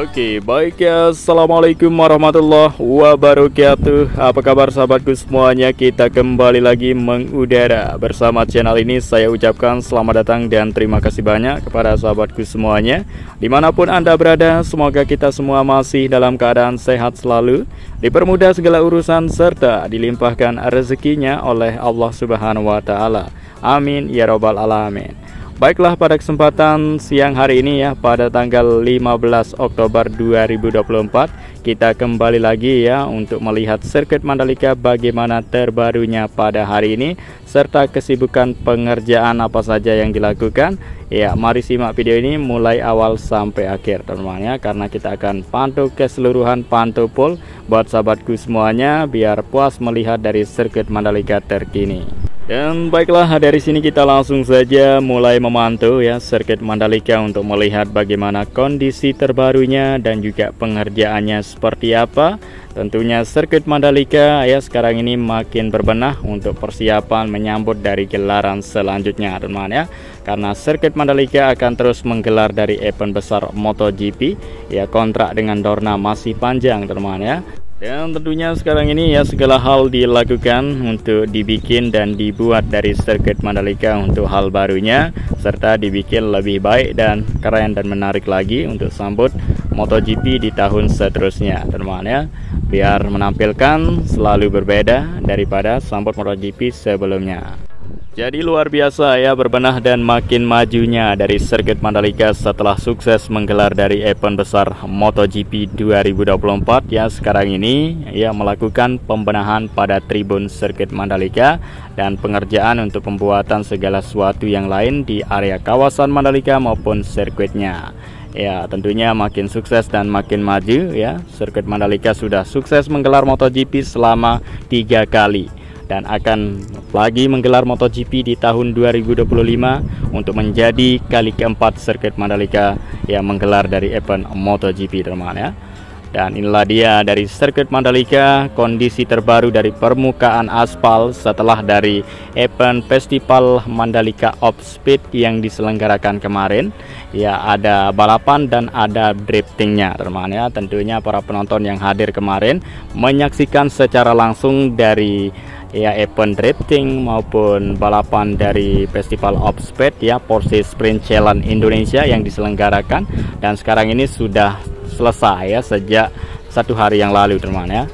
Oke, baik ya. Assalamualaikum warahmatullahi wabarakatuh. Apa kabar sahabatku semuanya? Kita kembali lagi mengudara bersama channel ini. Saya ucapkan selamat datang dan terima kasih banyak kepada sahabatku semuanya dimanapun Anda berada. Semoga kita semua masih dalam keadaan sehat selalu, dipermudah segala urusan, serta dilimpahkan rezekinya oleh Allah Subhanahu wa Ta'ala. Amin ya robbal alamin. Baiklah, pada kesempatan siang hari ini ya, pada tanggal 15 Oktober 2024, kita kembali lagi ya untuk melihat sirkuit Mandalika bagaimana terbarunya pada hari ini, serta kesibukan pengerjaan apa saja yang dilakukan. Ya, mari simak video ini mulai awal sampai akhir teman-teman ya, karena kita akan pantau keseluruhan, pantau full buat sahabatku semuanya biar puas melihat dari sirkuit Mandalika terkini. Dan baiklah, dari sini kita langsung saja mulai memantau ya sirkuit Mandalika untuk melihat bagaimana kondisi terbarunya dan juga pengerjaannya seperti apa. Tentunya sirkuit Mandalika ya sekarang ini makin berbenah untuk persiapan menyambut dari gelaran selanjutnya teman-teman ya. Karena sirkuit Mandalika akan terus menggelar dari event besar MotoGP ya, kontrak dengan Dorna masih panjang teman-teman ya. Dan tentunya sekarang ini ya segala hal dilakukan untuk dibikin dan dibuat dari sirkuit Mandalika untuk hal barunya, serta dibikin lebih baik dan keren dan menarik lagi untuk sambut MotoGP di tahun seterusnya teman-teman ya, biar menampilkan selalu berbeda daripada sambut MotoGP sebelumnya. Jadi luar biasa ya berbenah dan makin majunya dari sirkuit Mandalika setelah sukses menggelar dari event besar MotoGP 2024 ya. Sekarang ini ya melakukan pembenahan pada tribun sirkuit Mandalika dan pengerjaan untuk pembuatan segala sesuatu yang lain di area kawasan Mandalika maupun sirkuitnya. Ya, tentunya makin sukses dan makin maju ya. Sirkuit Mandalika sudah sukses menggelar MotoGP selama 3 kali dan akan lagi menggelar MotoGP di tahun 2025 untuk menjadi kali keempat sirkuit Mandalika yang menggelar dari event MotoGP teman-teman ya. Dan inilah dia dari sirkuit Mandalika, kondisi terbaru dari permukaan aspal setelah dari event Festival Mandalika Off Speed yang diselenggarakan kemarin. Ya, ada balapan dan ada driftingnya teman-teman ya. Tentunya para penonton yang hadir kemarin menyaksikan secara langsung dari ya event drifting maupun balapan dari Festival Off Speed ya, Porsche Sprint Challenge Indonesia yang diselenggarakan dan sekarang ini sudah selesai ya sejak 1 hari yang lalu teman-teman ya.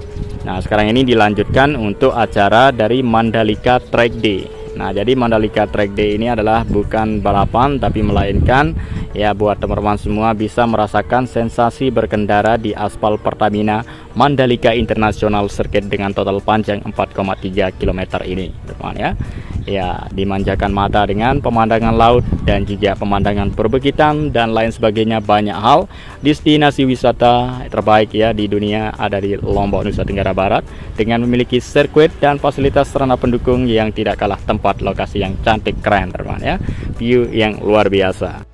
Nah, sekarang ini dilanjutkan untuk acara dari Mandalika Track Day. Nah, jadi Mandalika Track Day ini adalah bukan balapan tapi melainkan ya buat teman-teman semua bisa merasakan sensasi berkendara di aspal Pertamina Mandalika International Circuit dengan total panjang 4,3 km ini teman-teman ya. Ya, dimanjakan mata dengan pemandangan laut dan juga pemandangan perbukitan dan lain sebagainya. Banyak hal. Destinasi wisata terbaik ya di dunia ada di Lombok, Nusa Tenggara Barat, dengan memiliki sirkuit dan fasilitas sarana pendukung yang tidak kalah tempat lokasi yang cantik keren teman-teman ya. View yang luar biasa.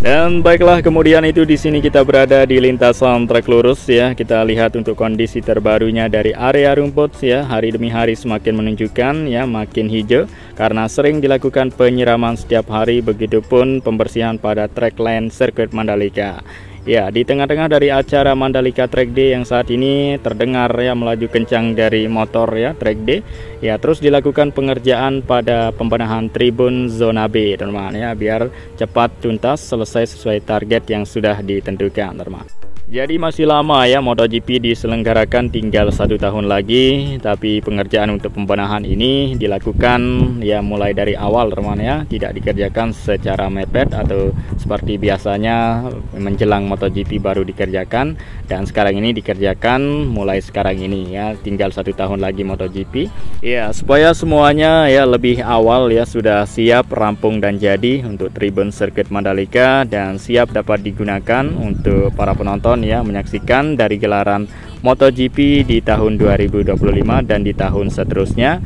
Dan baiklah, kemudian itu di sini kita berada di lintasan trek lurus ya. Kita lihat untuk kondisi terbarunya dari area rumput ya, hari demi hari semakin menunjukkan ya makin hijau karena sering dilakukan penyiraman setiap hari, begitupun pembersihan pada track lane sirkuit Mandalika. Ya, di tengah-tengah dari acara Mandalika Track Day yang saat ini terdengar ya melaju kencang dari motor ya Track Day. Ya, terus dilakukan pengerjaan pada pembenahan tribun zona B teman-teman ya, biar cepat tuntas selesai sesuai target yang sudah ditentukan teman-teman. Jadi masih lama ya MotoGP diselenggarakan, tinggal 1 tahun lagi, tapi pengerjaan untuk pembenahan ini dilakukan ya mulai dari awal teman ya, tidak dikerjakan secara mepet atau seperti biasanya menjelang MotoGP baru dikerjakan, dan sekarang ini dikerjakan mulai sekarang ini ya, tinggal 1 tahun lagi MotoGP ya, supaya semuanya ya lebih awal ya sudah siap, rampung dan jadi untuk tribun sirkuit Mandalika dan siap dapat digunakan untuk para penonton ya menyaksikan dari gelaran MotoGP di tahun 2025 dan di tahun seterusnya.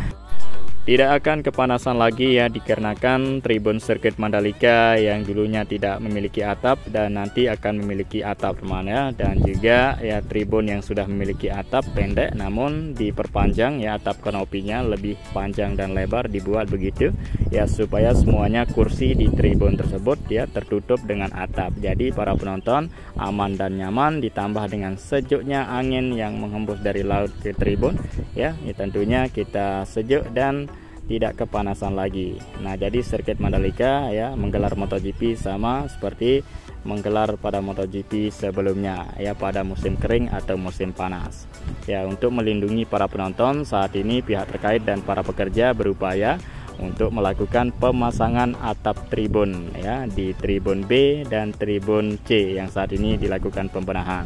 tidak akan kepanasan lagi ya, dikarenakan tribun sirkuit Mandalika yang dulunya tidak memiliki atap dan nanti akan memiliki atap teman ya. Dan juga ya tribun yang sudah memiliki atap pendek namun diperpanjang ya, atap kanopinya lebih panjang dan lebar dibuat begitu ya, supaya semuanya kursi di tribun tersebut ya tertutup dengan atap. Jadi para penonton aman dan nyaman, ditambah dengan sejuknya angin yang menghembus dari laut ke tribun ya, tentunya kita sejuk dan tidak kepanasan lagi. Nah, jadi sirkuit Mandalika ya menggelar MotoGP sama seperti menggelar pada MotoGP sebelumnya ya, pada musim kering atau musim panas. Ya, untuk melindungi para penonton saat ini pihak terkait dan para pekerja berupaya untuk melakukan pemasangan atap tribun ya di tribun B dan tribun C yang saat ini dilakukan pembenahan.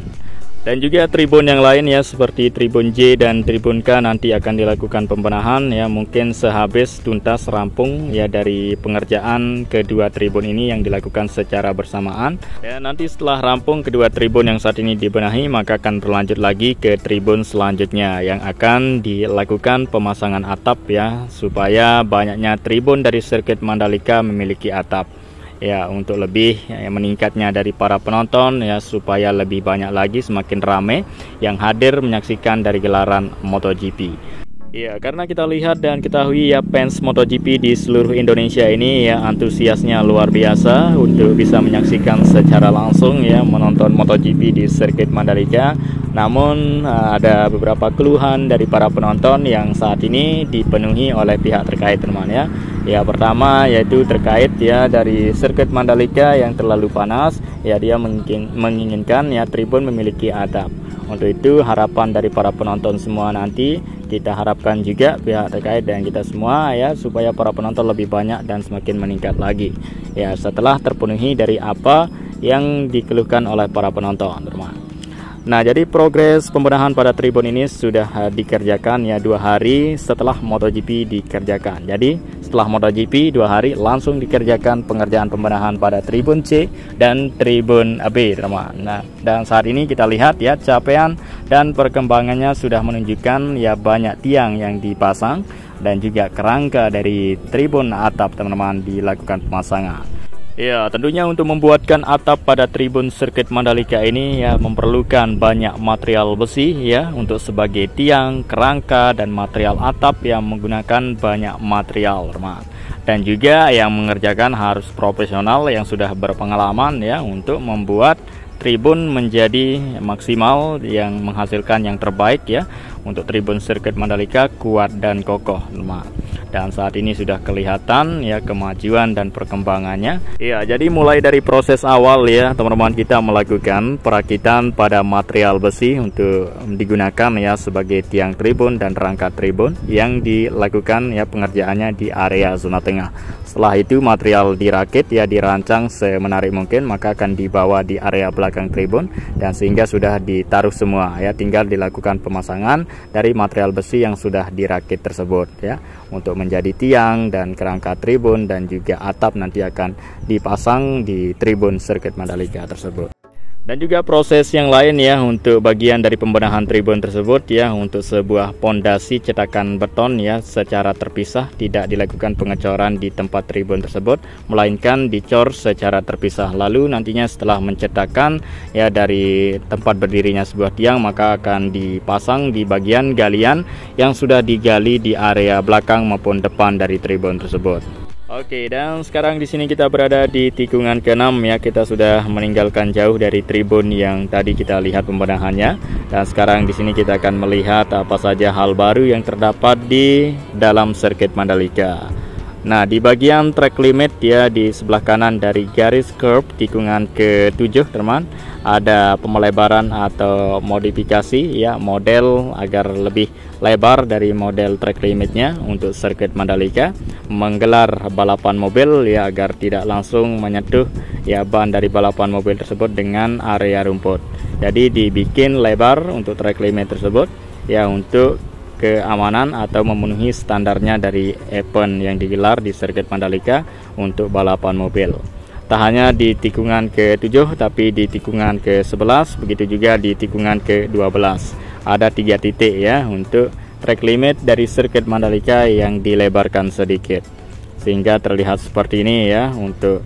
Dan juga tribun yang lain ya, seperti tribun J dan tribun K nanti akan dilakukan pembenahan ya, mungkin sehabis tuntas rampung ya dari pengerjaan kedua tribun ini yang dilakukan secara bersamaan. Dan nanti setelah rampung kedua tribun yang saat ini dibenahi, maka akan berlanjut lagi ke tribun selanjutnya yang akan dilakukan pemasangan atap ya, supaya banyaknya tribun dari sirkuit Mandalika memiliki atap. Ya, untuk lebih ya, meningkatnya dari para penonton ya, supaya lebih banyak lagi semakin ramai yang hadir menyaksikan dari gelaran MotoGP. Ya, karena kita lihat dan ketahui ya, fans MotoGP di seluruh Indonesia ini ya antusiasnya luar biasa untuk bisa menyaksikan secara langsung ya, menonton MotoGP di sirkuit Mandalika. Namun ada beberapa keluhan dari para penonton yang saat ini dipenuhi oleh pihak terkait teman ya. Ya, pertama yaitu terkait ya dari sirkuit Mandalika yang terlalu panas ya, dia menginginkan ya tribun memiliki atap. Untuk itu harapan dari para penonton semua, nanti kita harapkan juga pihak terkait dan kita semua ya, supaya para penonton lebih banyak dan semakin meningkat lagi ya, setelah terpenuhi dari apa yang dikeluhkan oleh para penonton teman. Nah, jadi progres pembenahan pada tribun ini sudah dikerjakan ya 2 hari setelah MotoGP dikerjakan. Jadi setelah MotoGP 2 hari langsung dikerjakan pengerjaan pembenahan pada tribun C dan tribun B teman. Nah, dan saat ini kita lihat ya capaian dan perkembangannya sudah menunjukkan ya banyak tiang yang dipasang dan juga kerangka dari tribun atap teman-teman dilakukan pemasangan. Ya, tentunya untuk membuatkan atap pada tribun sirkuit Mandalika ini ya memerlukan banyak material besi ya, untuk sebagai tiang, kerangka dan material atap yang menggunakan banyak material teman. Dan juga yang mengerjakan harus profesional yang sudah berpengalaman ya, untuk membuat tribun menjadi maksimal yang menghasilkan yang terbaik ya, untuk tribun sirkuit Mandalika kuat dan kokoh teman. Dan saat ini sudah kelihatan ya kemajuan dan perkembangannya. Ya, jadi mulai dari proses awal ya teman-teman, kita melakukan perakitan pada material besi untuk digunakan ya sebagai tiang tribun dan rangka tribun yang dilakukan ya pengerjaannya di area zona tengah. Setelah itu material dirakit ya, dirancang semenarik mungkin, maka akan dibawa di area belakang tribun dan sehingga sudah ditaruh semua ya, tinggal dilakukan pemasangan dari material besi yang sudah dirakit tersebut ya, untuk menjadi tiang dan kerangka tribun dan juga atap nanti akan dipasang di tribun sirkuit Mandalika tersebut. Dan juga proses yang lain ya untuk bagian dari pembenahan tribun tersebut ya, untuk sebuah pondasi cetakan beton ya secara terpisah, tidak dilakukan pengecoran di tempat tribun tersebut, melainkan dicor secara terpisah. Lalu nantinya setelah mencetakkan ya dari tempat berdirinya sebuah tiang, maka akan dipasang di bagian galian yang sudah digali di area belakang maupun depan dari tribun tersebut. Oke, dan sekarang di sini kita berada di tikungan ke-6 ya. Kita sudah meninggalkan jauh dari tribun yang tadi kita lihat pembenahannya. Dan sekarang di sini kita akan melihat apa saja hal baru yang terdapat di dalam sirkuit Mandalika. Nah, di bagian track limit ya, di sebelah kanan dari garis curb tikungan ke-7 teman, ada pemelebaran atau modifikasi ya, model agar lebih lebar dari model track limitnya untuk sirkuit Mandalika, menggelar balapan mobil ya, agar tidak langsung menyentuh ya ban dari balapan mobil tersebut dengan area rumput. Jadi dibikin lebar untuk track limit tersebut ya, untuk keamanan atau memenuhi standarnya dari event yang digelar di sirkuit Mandalika untuk balapan mobil. Tak hanya di tikungan ke-7 tapi di tikungan ke-11, begitu juga di tikungan ke-12. Ada 3 titik ya untuk track limit dari sirkuit Mandalika yang dilebarkan sedikit, sehingga terlihat seperti ini ya untuk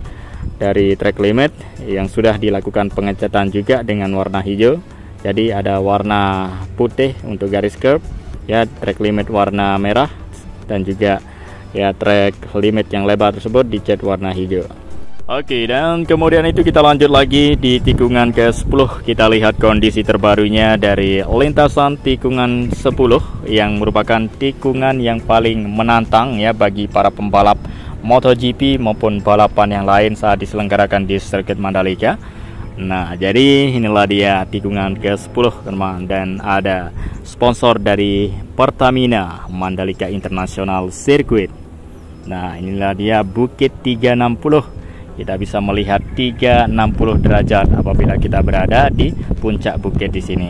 dari track limit yang sudah dilakukan pengecatan juga dengan warna hijau. Jadi ada warna putih untuk garis curb ya, track limit warna merah, dan juga ya track limit yang lebar tersebut dicat warna hijau. Oke, dan kemudian itu kita lanjut lagi di tikungan ke-10. Kita lihat kondisi terbarunya dari lintasan tikungan 10 yang merupakan tikungan yang paling menantang ya bagi para pembalap MotoGP maupun balapan yang lain saat diselenggarakan di sirkuit Mandalika. Nah, jadi inilah dia tikungan ke-10 teman, dan ada sponsor dari Pertamina Mandalika International Circuit. Nah, inilah dia Bukit 360. Kita bisa melihat 360 derajat apabila kita berada di puncak bukit di sini.